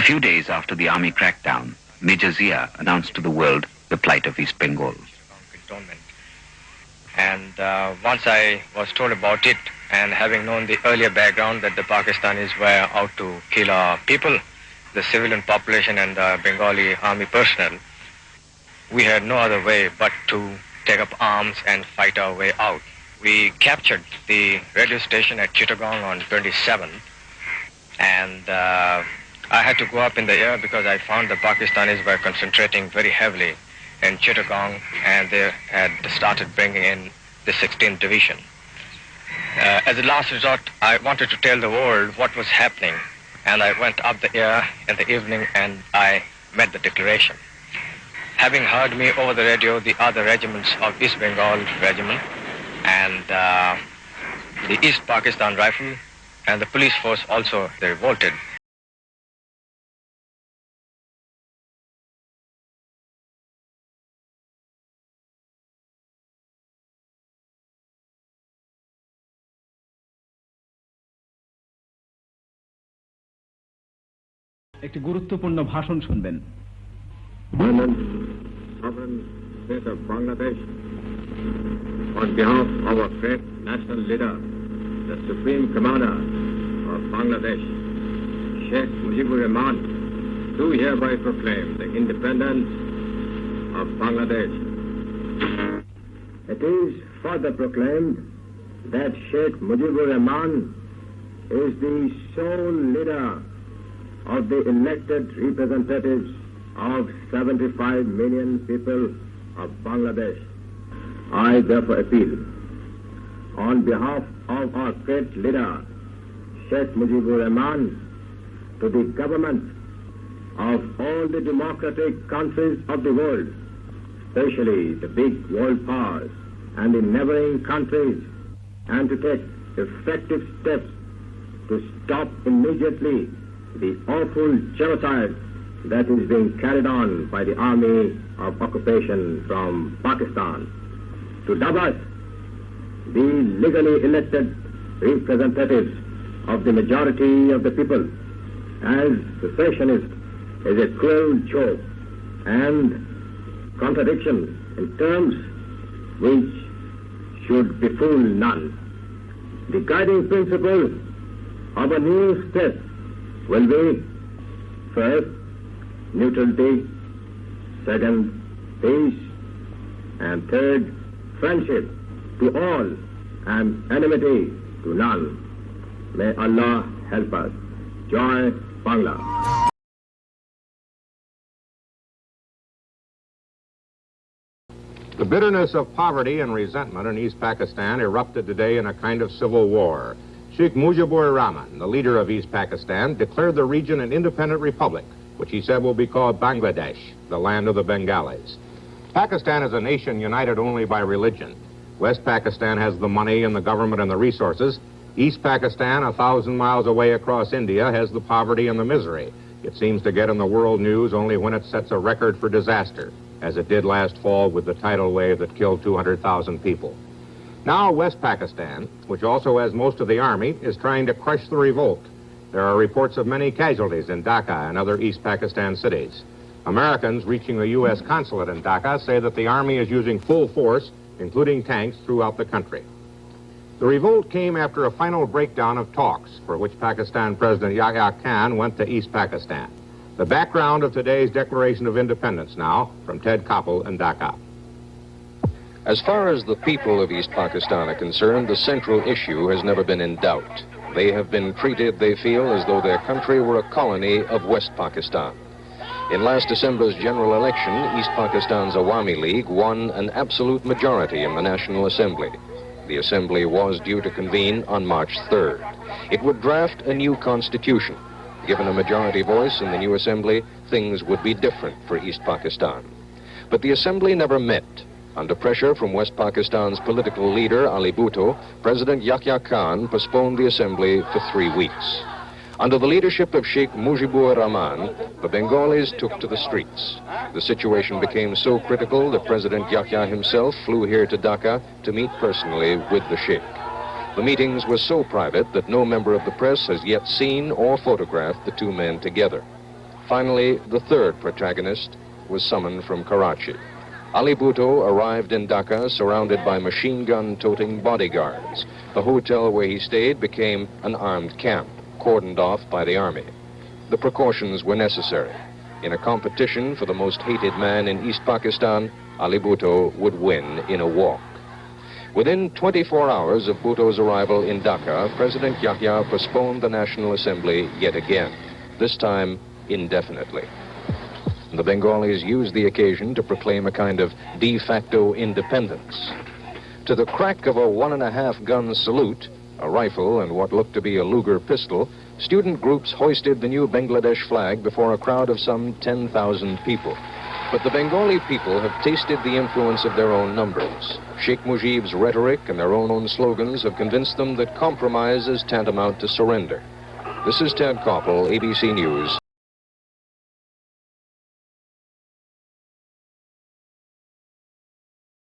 few days after the army crackdown, Major Zia announced to the world the plight of East Bengal. And once I was told about it, and having known the earlier background that the Pakistanis were out to kill our people, the civilian population and the Bengali army personnel, we had no other way but to take up arms and fight our way out. We captured the radio station at Chittagong on 27th, and I had to go up in the air because I found the Pakistanis were concentrating very heavily in Chittagong, and they had started bringing in the 16th Division. As a last resort, I wanted to tell the world what was happening, and I went up the air in the evening and I made the declaration. Having heard me over the radio, the other regiments of East Bengal Regiment and the East Pakistan Rifle and the police force also, they revolted. একটি গুরুত্বপূর্ণ ভাষণ শুনবেন। Sovereign state of Bangladesh, on behalf of our great national leader, the Supreme Commander of Bangladesh, Sheikh Mujibur Rahman, do hereby proclaim the independence of Bangladesh. It is further proclaimed that Sheikh Mujibur Rahman is the sole leader of the elected representatives of 75 million people of Bangladesh. I therefore appeal on behalf of our great leader, Sheikh Mujibur Rahman, to the government of all the democratic countries of the world, especially the big world powers and the neighboring countries, and to take effective steps to stop immediately the awful genocide that is being carried on by the army of occupation from Pakistan. To dub us the legally elected representatives of the majority of the people as secessionists is a cruel joke and contradiction in terms which should befool none. The guiding principle of a new state will be, first, neutrality, second, peace, and third, friendship to all and enmity to none. May Allah help us. Joy Bangla. The bitterness of poverty and resentment in East Pakistan erupted today in a kind of civil war. Sheikh Mujibur Rahman, the leader of East Pakistan, declared the region an independent republic, which he said will be called Bangladesh, the land of the Bengalis. Pakistan is a nation united only by religion. West Pakistan has the money and the government and the resources. East Pakistan, 1,000 miles away across India, has the poverty and the misery. It seems to get in the world news only when it sets a record for disaster, as it did last fall with the tidal wave that killed 200,000 people. Now West Pakistan, which also has most of the army, is trying to crush the revolt. There are reports of many casualties in Dhaka and other East Pakistan cities. Americans reaching the U.S. consulate in Dhaka say that the army is using full force, including tanks, throughout the country. The revolt came after a final breakdown of talks for which Pakistan President Yahya Khan went to East Pakistan. The background of today's Declaration of Independence now from Ted Koppel in Dhaka. As far as the people of East Pakistan are concerned, the central issue has never been in doubt. They have been treated, they feel, as though their country were a colony of West Pakistan. In last December's general election, East Pakistan's Awami League won an absolute majority in the National Assembly. The Assembly was due to convene on March 3rd. It would draft a new constitution. Given a majority voice in the new Assembly, things would be different for East Pakistan. But the Assembly never met. Under pressure from West Pakistan's political leader, Ali Bhutto, President Yahya Khan postponed the Assembly for 3 weeks. Under the leadership of Sheikh Mujibur Rahman, the Bengalis took to the streets. The situation became so critical that President Yahya himself flew here to Dhaka to meet personally with the Sheikh. The meetings were so private that no member of the press has yet seen or photographed the two men together. Finally, the third protagonist was summoned from Karachi. Ali Bhutto arrived in Dhaka surrounded by machine gun-toting bodyguards. The hotel where he stayed became an armed camp, cordoned off by the army. The precautions were necessary. In a competition for the most hated man in East Pakistan, Ali Bhutto would win in a walk. Within 24 hours of Bhutto's arrival in Dhaka, President Yahya postponed the National Assembly yet again, this time indefinitely. The Bengalis used the occasion to proclaim a kind of de facto independence. To the crack of a 1.5 gun salute, a rifle and what looked to be a Luger pistol, student groups hoisted the new Bangladesh flag before a crowd of some 10,000 people. But the Bengali people have tasted the influence of their own numbers. Sheikh Mujib's rhetoric and their own slogans have convinced them that compromise is tantamount to surrender. This is Ted Koppel, ABC News.